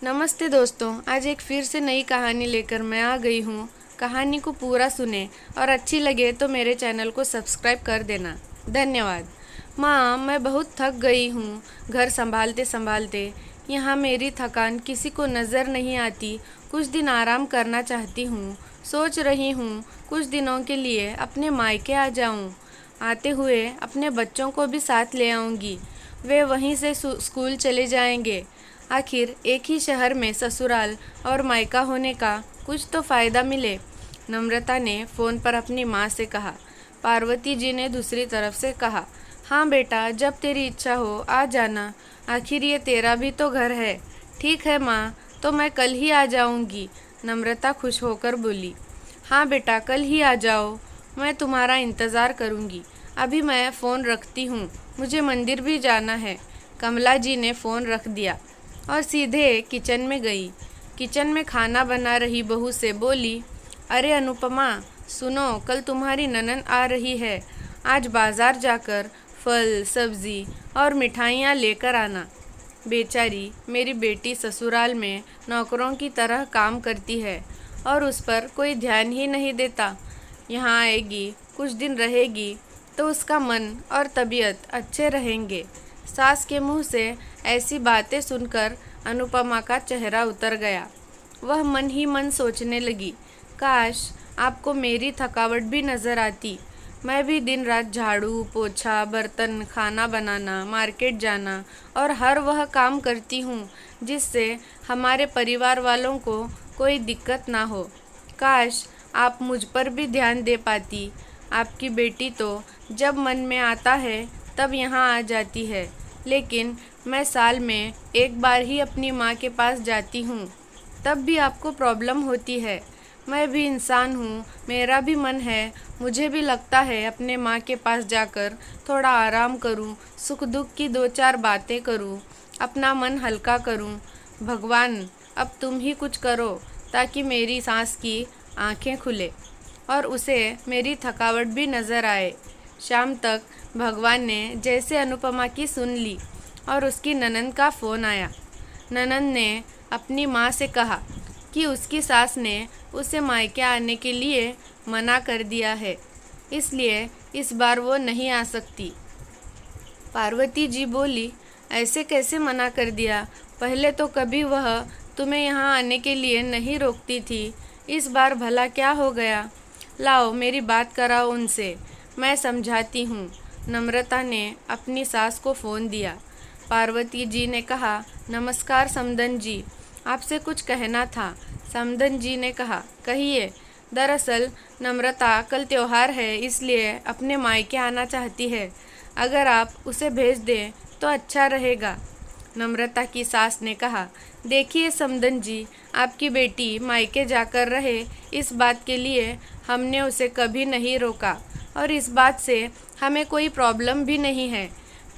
नमस्ते दोस्तों, आज एक फिर से नई कहानी लेकर मैं आ गई हूँ। कहानी को पूरा सुने और अच्छी लगे तो मेरे चैनल को सब्सक्राइब कर देना। धन्यवाद। माँ, मैं बहुत थक गई हूँ घर संभालते संभालते। यहाँ मेरी थकान किसी को नज़र नहीं आती। कुछ दिन आराम करना चाहती हूँ। सोच रही हूँ कुछ दिनों के लिए अपने मायके आ जाऊँ। आते हुए अपने बच्चों को भी साथ ले आऊँगी। वे वहीं से स्कूल चले जाएंगे। आखिर एक ही शहर में ससुराल और मायका होने का कुछ तो फ़ायदा मिले। नम्रता ने फ़ोन पर अपनी माँ से कहा। पार्वती जी ने दूसरी तरफ से कहा, हाँ बेटा, जब तेरी इच्छा हो आ जाना। आखिर ये तेरा भी तो घर है। ठीक है माँ, तो मैं कल ही आ जाऊँगी। नम्रता खुश होकर बोली। हाँ बेटा, कल ही आ जाओ, मैं तुम्हारा इंतज़ार करूँगी। अभी मैं फ़ोन रखती हूँ, मुझे मंदिर भी जाना है। कमला जी ने फ़ोन रख दिया और सीधे किचन में गई। किचन में खाना बना रही बहू से बोली, अरे अनुपमा, सुनो, कल तुम्हारी ननद आ रही है। आज बाज़ार जाकर फल सब्ज़ी और मिठाइयाँ लेकर आना। बेचारी मेरी बेटी ससुराल में नौकरों की तरह काम करती है और उस पर कोई ध्यान ही नहीं देता। यहाँ आएगी, कुछ दिन रहेगी तो उसका मन और तबीयत अच्छे रहेंगे। सास के मुंह से ऐसी बातें सुनकर अनुपमा का चेहरा उतर गया। वह मन ही मन सोचने लगी, काश आपको मेरी थकावट भी नज़र आती। मैं भी दिन रात झाड़ू पोछा बर्तन खाना बनाना मार्केट जाना और हर वह काम करती हूँ जिससे हमारे परिवार वालों को कोई दिक्कत ना हो। काश आप मुझ पर भी ध्यान दे पाती। आपकी बेटी तो जब मन में आता है तब यहाँ आ जाती है, लेकिन मैं साल में एक बार ही अपनी माँ के पास जाती हूँ, तब भी आपको प्रॉब्लम होती है। मैं भी इंसान हूँ, मेरा भी मन है। मुझे भी लगता है अपने माँ के पास जाकर थोड़ा आराम करूँ, सुख दुख की दो चार बातें करूँ, अपना मन हल्का करूँ। भगवान, अब तुम ही कुछ करो ताकि मेरी सांस की आंखें खुले और उसे मेरी थकावट भी नज़र आए। शाम तक भगवान ने जैसे अनुपमा की सुन ली और उसकी ननद का फ़ोन आया। ननद ने अपनी माँ से कहा कि उसकी सास ने उसे मायके आने के लिए मना कर दिया है, इसलिए इस बार वो नहीं आ सकती। पार्वती जी बोली, ऐसे कैसे मना कर दिया? पहले तो कभी वह तुम्हें यहाँ आने के लिए नहीं रोकती थी, इस बार भला क्या हो गया? लाओ मेरी बात कराओ उनसे, मैं समझाती हूँ। नम्रता ने अपनी सास को फ़ोन दिया। पार्वती जी ने कहा, नमस्कार समदन जी, आपसे कुछ कहना था। समदन जी ने कहा, कहिए। दरअसल नम्रता कल त्योहार है, इसलिए अपने मायके आना चाहती है। अगर आप उसे भेज दें तो अच्छा रहेगा। नम्रता की सास ने कहा, देखिए समदन जी, आपकी बेटी मायके जाकर रहे, इस बात के लिए हमने उसे कभी नहीं रोका और इस बात से हमें कोई प्रॉब्लम भी नहीं है।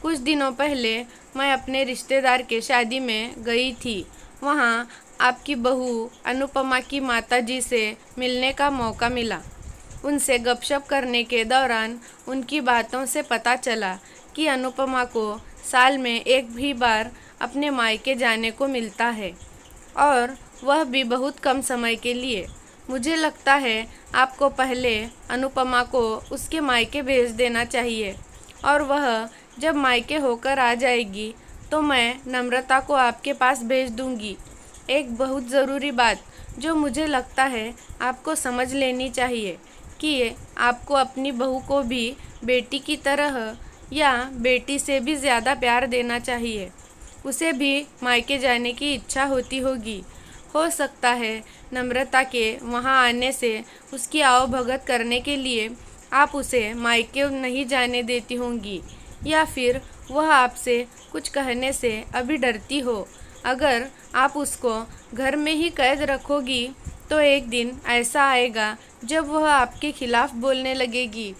कुछ दिनों पहले मैं अपने रिश्तेदार के शादी में गई थी। वहाँ आपकी बहू अनुपमा की माताजी से मिलने का मौका मिला। उनसे गपशप करने के दौरान उनकी बातों से पता चला कि अनुपमा को साल में एक भी बार अपने मायके जाने को मिलता है और वह भी बहुत कम समय के लिए। मुझे लगता है आपको पहले अनुपमा को उसके मायके भेज देना चाहिए और वह जब मायके होकर आ जाएगी तो मैं नम्रता को आपके पास भेज दूंगी। एक बहुत ज़रूरी बात जो मुझे लगता है आपको समझ लेनी चाहिए कि आपको अपनी बहू को भी बेटी की तरह या बेटी से भी ज़्यादा प्यार देना चाहिए। उसे भी मायके जाने की इच्छा होती होगी। हो सकता है नम्रता के वहाँ आने से उसकी आवभगत करने के लिए आप उसे मायके नहीं जाने देती होंगी, या फिर वह आपसे कुछ कहने से अभी डरती हो। अगर आप उसको घर में ही कैद रखोगी तो एक दिन ऐसा आएगा जब वह आपके खिलाफ़ बोलने लगेगी।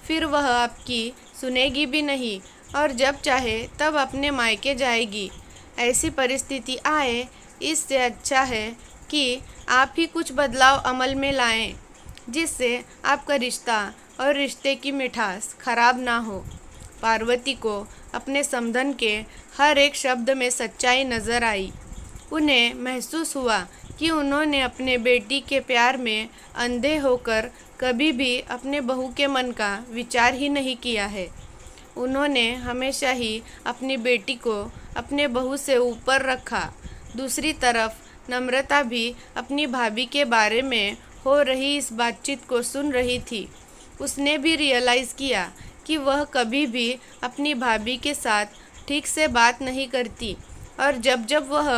फिर वह आपकी सुनेगी भी नहीं और जब चाहे तब अपने मायके जाएगी। ऐसी परिस्थिति आए, इससे अच्छा है कि आप ही कुछ बदलाव अमल में लाएं, जिससे आपका रिश्ता और रिश्ते की मिठास खराब ना हो। पार्वती को अपने समधन के हर एक शब्द में सच्चाई नज़र आई। उन्हें महसूस हुआ कि उन्होंने अपने बेटी के प्यार में अंधे होकर कभी भी अपने बहू के मन का विचार ही नहीं किया है। उन्होंने हमेशा ही अपनी बेटी को अपने बहू से ऊपर रखा। दूसरी तरफ नम्रता भी अपनी भाभी के बारे में हो रही इस बातचीत को सुन रही थी। उसने भी रियलाइज़ किया कि वह कभी भी अपनी भाभी के साथ ठीक से बात नहीं करती और जब जब वह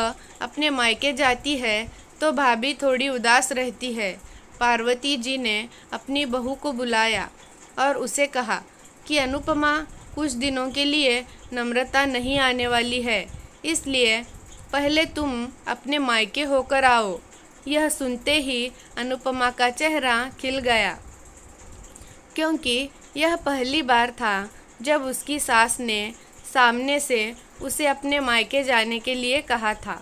अपने मायके जाती है तो भाभी थोड़ी उदास रहती है। पार्वती जी ने अपनी बहू को बुलाया और उसे कहा कि अनुपमा, कुछ दिनों के लिए नम्रता नहीं आने वाली है, इसलिए पहले तुम अपने मायके होकर आओ। यह सुनते ही अनुपमा का चेहरा खिल गया, क्योंकि यह पहली बार था जब उसकी सास ने सामने से उसे अपने मायके जाने के लिए कहा था।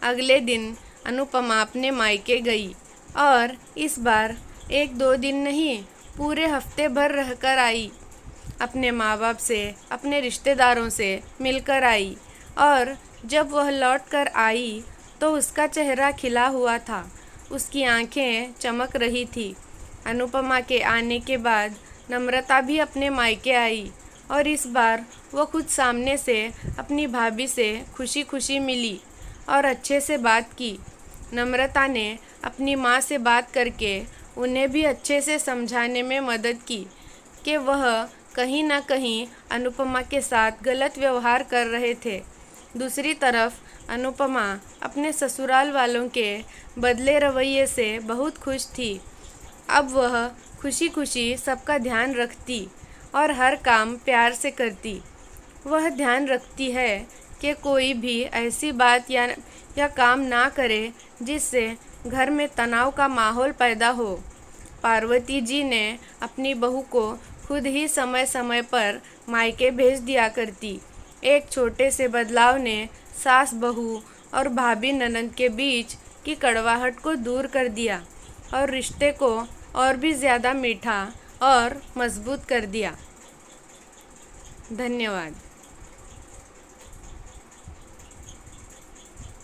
अगले दिन अनुपमा अपने मायके गई और इस बार 1-2 दिन नहीं, पूरे हफ्ते भर रहकर आई। अपने माँ बाप से, अपने रिश्तेदारों से मिलकर आई और जब वह लौट कर आई तो उसका चेहरा खिला हुआ था, उसकी आंखें चमक रही थी। अनुपमा के आने के बाद नम्रता भी अपने मायके आई और इस बार वो खुद सामने से अपनी भाभी से खुशी खुशी मिली और अच्छे से बात की। नम्रता ने अपनी माँ से बात करके उन्हें भी अच्छे से समझाने में मदद की कि वह कहीं ना कहीं अनुपमा के साथ गलत व्यवहार कर रहे थे। दूसरी तरफ अनुपमा अपने ससुराल वालों के बदले रवैये से बहुत खुश थी। अब वह खुशी खुशी सबका ध्यान रखती और हर काम प्यार से करती। वह ध्यान रखती है कि कोई भी ऐसी बात या काम ना करे जिससे घर में तनाव का माहौल पैदा हो। पार्वती जी ने अपनी बहू को खुद ही समय समय पर मायके भेज दिया करती। एक छोटे से बदलाव ने सास बहू और भाभी ननंद के बीच की कड़वाहट को दूर कर दिया और रिश्ते को और भी ज़्यादा मीठा और मजबूत कर दिया। धन्यवाद।